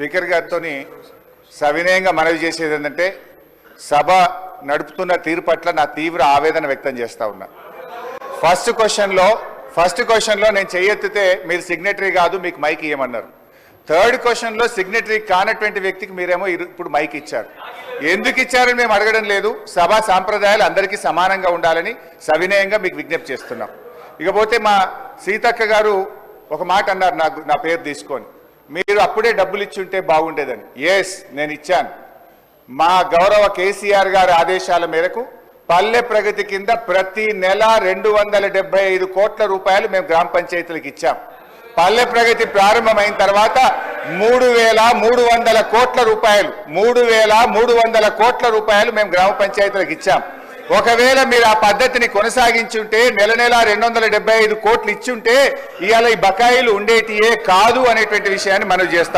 Speaker గారితో సవినయంగా మనవి చేసేది ఏంటంటే సభ నడుపుతున్న తీరు పట్ల నా తీవ్ర ఆవేదన వ్యక్తం చేస్తా ఉన్నా. ఫస్ట్ క్వశ్చన్లో నేను చెయ్యెత్తితే మీరు సిగ్నేటరీ కాదు, మీకు మైక్ ఇవ్వమన్నారు. థర్డ్ క్వశ్చన్లో సిగ్నేటరీ కానటువంటి వ్యక్తికి మీరేమో ఇప్పుడు మైక్ ఇచ్చారు. ఎందుకు ఇచ్చారని మేము అడగడం లేదు. సభా సాంప్రదాయాలు అందరికీ సమానంగా ఉండాలని సవినయంగా మీకు విజ్ఞప్తి చేస్తున్నాం. ఇకపోతే మా సీతక్క గారు ఒక మాట అన్నారు, నా పేరు తీసుకొని, మీరు అప్పుడే డబ్బులు ఇచ్చి ఉంటే బాగుండేదని. ఎస్, నేను ఇచ్చాను. మా గౌరవ కేసీఆర్ గారి ఆదేశాల మేరకు పల్లె ప్రగతి కింద ప్రతి నెల 275 కోట్ల రూపాయలు మేము గ్రామ పంచాయతీలకు ఇచ్చాం. పల్లె ప్రగతి ప్రారంభమైన తర్వాత 3,300 కోట్ల రూపాయలు మేము గ్రామ పంచాయతీలకు ఇచ్చాం. ఒకవేళ మీరు ఆ పద్ధతిని కొనసాగించుంటే నెల 275 కోట్లు ఇచ్చుంటే ఇవాళ ఈ బకాయిలు ఉండేటియే కాదు అనేటువంటి విషయాన్ని మనం చేస్తాం.